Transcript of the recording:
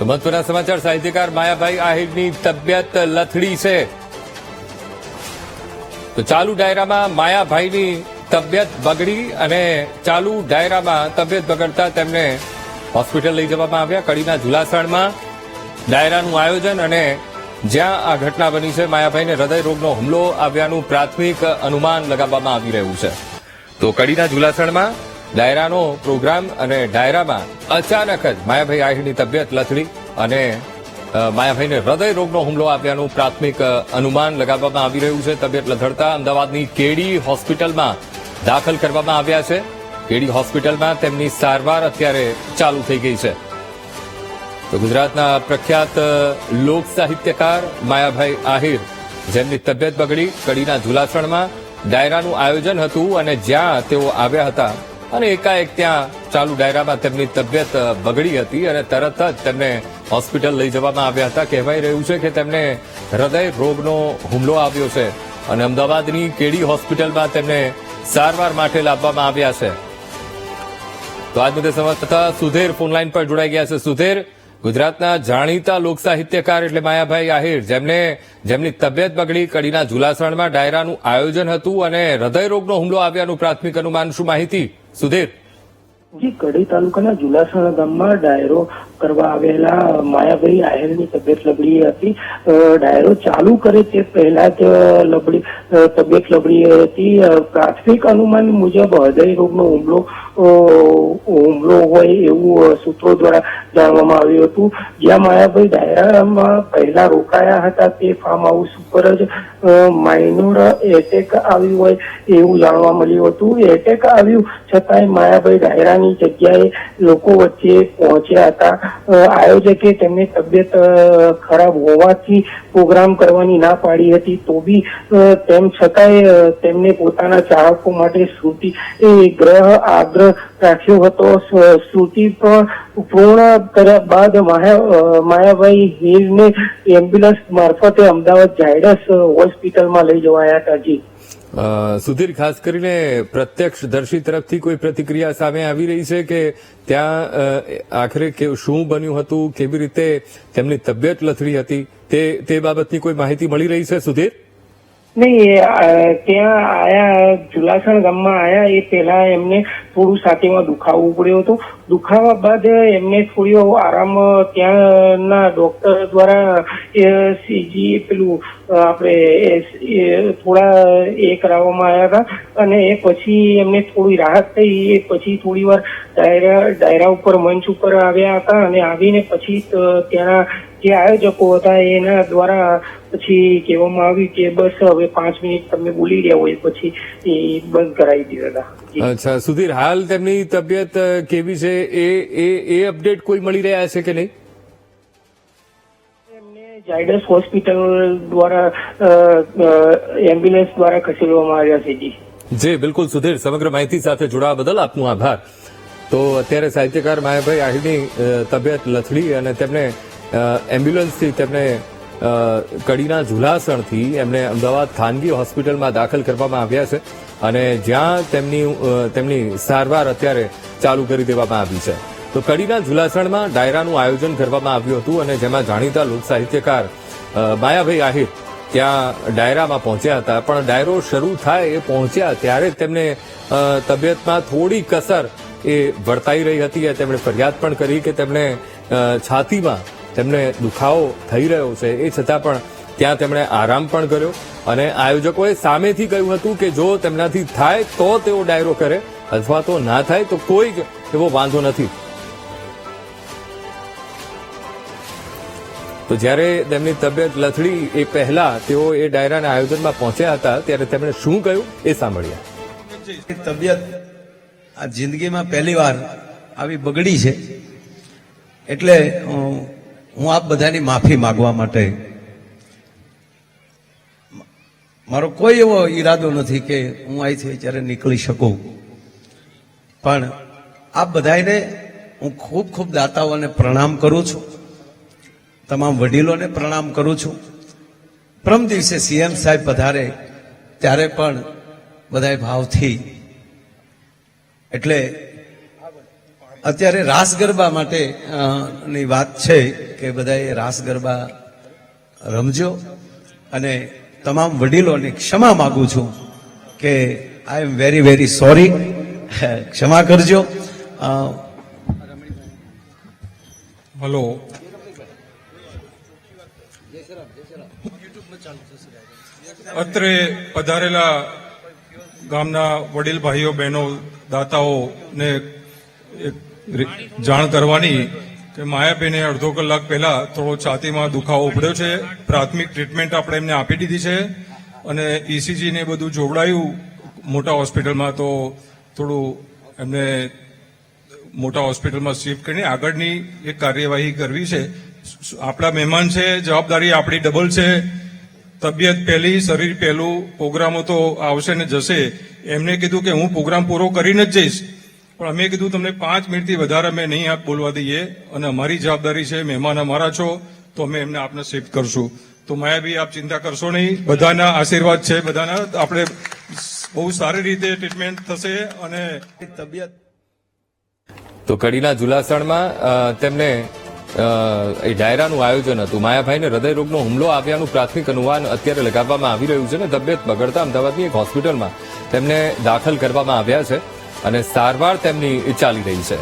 તો મહત્વના સમાચાર, સાહિત્યકાર માયાભાઈ આહિરની તબિયત લથડી છે. તો ચાલુ ડાયરામાં માયાભાઈની તબિયત બગડી અને ચાલુ ડાયરામાં તબિયત બગડતા તેમને હોસ્પિટલ લઈ જવામાં આવ્યા. કડીના ઝુલાસણમાં ડાયરાનું આયોજન અને જ્યાં આ ઘટના બની છે, માયાભાઈને હૃદય રોગનો હુમલો આવ્યાનું પ્રાથમિક અનુમાન લગાવવામાં આવી રહ્યું છે. તો કડીના ઝુલાસણમાં ડાયરાનો પ્રોગ્રામ અને ડાયરામાં અચાનક જ માયાભાઈ આહિરની તબિયત લથડી અને માયાભાઈને હૃદય રોગનો હુમલો આવ્યાનું પ્રાથમિક અનુમાન લગાવવામાં આવી રહ્યું છે. તબિયત લથડતા અમદાવાદની કેડી હોસ્પિટલમાં દાખલ કરવામાં આવ્યા છે. કેડી હોસ્પિટલમાં તેમની સારવાર અત્યારે ચાલુ થઈ ગઈ છે. તો ગુજરાતના પ્રખ્યાત લોક સાહિત્યકાર માયાભાઈ આહિર, જેમની તબિયત બગડી, કડીના ઝુલાસણમાં ડાયરાનું આયોજન હતું અને જ્યાં તેઓ આવ્યા હતા અને એકાએક ત્યાં ચાલુ ડાયરામાં તેમની તબિયત બગડી હતી અને તરત જ તેમને હોસ્પિટલ લઈ જવામાં આવ્યા હતા. કહેવાઈ રહ્યું છે કે તેમને હૃદય રોગનો હુમલો આવ્યો છે અને અમદાવાદની કેડી હોસ્પિટલમાં તેમને સારવાર માટે લાવવામાં આવ્યા છે. તો આજ મુદ્દે સંવાદદાતા સુધીર ફોનલાઈન પર જોડાઈ ગયા છે. સુધીર, ગુજરાતના જાણીતા લોક સાહિત્યકાર એટલે માયાભાઈ આહિર, જેમની તબિયત બગડી, કડીના ઝુલાસણમાં ડાયરાનું આયોજન હતું અને હૃદય રોગનો હુમલો આવ્યાનું પ્રાથમિક અનુમાન, શું માહિતી સુધીર? જી, કડી તાલુકાના ઝુલાસણ ગામમાં ડાયરો કરવા આવેલા માયાભાઈ આહિરની તબિયત લબડી હતી. ડાયરો ચાલુ કરે તે પહેલા જ તબિયત લબડી હતી. પ્રાથમિક અનુમાન મુજબ હૃદય રોગનો હુમલો હોય એવું સૂત્રો દ્વારા જાણવામાં આવ્યું હતું. જ્યાં માયાભાઈ ડાયરામાં પહેલા રોકાયા હતા તે ફાર્મ હાઉસ ઉપર જ માઇનોર એટેક આવ્યું હોય એવું જાણવા મળ્યું હતું. એટેક આવ્યું છતાંય માયાભાઈ ડાયરાની જગ્યાએ લોકો વચ્ચે પહોંચ્યા હતા. આયોજકે તેમની તબિયત ખરાબ હોવાથી પ્રોગ્રામ કરવાની ના પાડી હતી, તો બી તેમ છતાંય તેમને પોતાના ચાહકો માટે શ્રુતિ ગ્રહ આગ્રહ રાખ્યો હતો. શ્રુતિ પૂર્ણ કર્યા બાદ માયાભાઈ હીરને એમ્બ્યુલન્સ મારફતે અમદાવાદ ઝાયડસ હોસ્પિટલમાં લઈ જવાયા હતા. જી સુધીર, ખાસ કરીને પ્રત્યક્ષદર્શી તરફથી કોઈ પ્રતિક્રિયા સામે આવી રહી છે કે ત્યાં આખરે શું બન્યું હતું, કેવી રીતે તેમની તબિયત લથડી હતી, તે બાબતની કોઈ માહિતી મળી રહી છે સુધીર? નહીં, ત્યાં આયા, ઝુલાસણ ગામમાં આયા એ પહેલા એમને થોડું છાતીમાં દુખાવો પડ્યો હતો. દુખાવા બાદ એમને થોડી આરામ ત્યાંના ડોક્ટર દ્વારા સીજી પેલું આપણે થોડા એ કરાવવામાં આવ્યા હતા અને એ પછી એમને થોડી રાહત થઈ. એ પછી થોડી વાર ડાયરા ઉપર મંચ ઉપર આવ્યા હતા અને આવીને પછી ત્યાંના જે આયોજકો હતા એના દ્વારા પછી કહેવામાં આવ્યું કે બસ હવે 5 મિનિટ તમે બોલી રહ્યા હોય પછી એ બંધ કરાવી દીધા હતા. અચ્છા સુધીર, હાલ તેમની તબિયત કેવી છે એ અપડેટ કોઈ મળી રહ્યા છે કે નહીં? એમને ઝાયડસ હોસ્પિટલ દ્વારા એમ્બ્યુલન્સ દ્વારા ખસેડવામાં આવ્યા છે. જી બિલકુલ સુધીર, સમગ્ર માહિતી સાથે જોડાવા બદલ આપનો આભાર. તો અત્યારે સાહિત્યકાર માયાભાઈ આહિરની તબિયત લથડી અને તેમને એમ્બ્યુલન્સથી તેમને કડીના ઝુલાસણથી એમને અમદાવાદ ખાનગી હોસ્પિટલમાં દાખલ કરવામાં આવ્યા છે અને જ્યાં તેમની સારવાર અત્યારે ચાલુ કરી દેવામાં આવી છે. તો કડીના ઝુલાસણમાં ડાયરાનું આયોજન કરવામાં આવ્યું હતું અને જેમાં જાણીતા લોક સાહિત્યકાર માયાભાઈ આહિર ત્યાં ડાયરામાં પહોંચ્યા હતા. પણ ડાયરો શરૂ થાય એ પહોંચ્યા ત્યારે તેમને તબિયતમાં થોડી કસર એ વર્તાઈ રહી હતી. તેમણે ફરિયાદ પણ કરી કે તેમને છાતીમાં તેમને દુખાવો થઈ રહ્યો છે. એ છતાં પણ ત્યાં તેમણે આરામ પણ કર્યો અને આયોજકોએ સામેથી કહ્યું હતું કે જો તેમનાથી થાય તો તેઓ ડાયરો કરે અથવા તો ના થાય તો કોઈ જ એવો વાંધો નથી. તો જ્યારે તેમની તબિયત લથડી એ પહેલા તેઓ એ ડાયરાના આયોજનમાં પહોંચ્યા હતા ત્યારે તેમણે શું કહ્યું એ સાંભળ્યા. તબિયત આ જિંદગીમાં પહેલી વાર આવી બગડી છે એટલે હું આપ બધાની માફી માંગવા માટે, મારો કોઈ એવો ઈરાદો નથી કે હું અહીંથી જ્યારે નીકળી શકું, પણ આપ બધાને હું ખૂબ ખૂબ દાતાઓને પ્રણામ કરું છું, તમામ વડીલોને પ્રણામ કરું છું. પ્રમ દિવસે સીએમ સાહેબ પધારે ત્યારે પણ બધાય ભાવથી, એટલે અત્યારે રાસ ગરબા માટે ની વાત છે કે બધાએ રાસ ગરબા રમજો અને તમામ વડીલોની ક્ષમા માંગુ છું કે આઈ એમ વેરી વેરી સોરી, ક્ષમા કરજો. હલો, અત્રે પધારેલા ગામના વડીલ ભાઈઓ બહેનો દાતાઓને એક જાણ કરવાની કે માયાબેને અડધો કલાક પહેલા થોડો છાતીમાં દુખાવો ઉપડ્યો છે. પ્રાથમિક ટ્રીટમેન્ટ આપણે એમને આપી દીધી છે અને ઇસીજી ને બધું જોવડાયું મોટા હોસ્પિટલમાં, તો થોડું એમને મોટા હોસ્પિટલમાં શિફ્ટ કરીને આગળની એક કાર્યવાહી કરવી છે. આપણા મહેમાન છે, જવાબદારી આપણી ડબલ છે. તબિયત પહેલી, શરીર પહેલું. પ્રોગ્રામો તો આવશે ને જશે. એમને કીધું કે હું પ્રોગ્રામ પૂરો કરીને જ જઈશ, પણ અમે કીધું તમને 5 મિનિટથી વધારે અમે નહીં આપ બોલવા દઈએ અને અમારી જવાબદારી છે, મહેમાન અમારા છો તો અમે એમને આપને શિફ્ટ કરશું. તો માયાભાઈ આપ ચિંતા કરશો નહીં, બધાના આશીર્વાદ છે, બધાના. આપણે બહુ સારી રીતે ટ્રીટમેન્ટ થશે અને તબિયત તો કડીના જુલાસણમાં તેમને એ ડાયરાનું આયોજન હતું. માયાભાઈને હૃદયરોગનો હુમલો આવ્યાનું પ્રાથમિક અનુમાન અત્યારે લગાવવામાં આવી રહ્યું છે અને તબિયત બગડતા અમદાવાદની એક હોસ્પિટલમાં તેમને દાખલ કરવામાં આવ્યા છે અને સારવાર તેમની ચાલી રહી છે.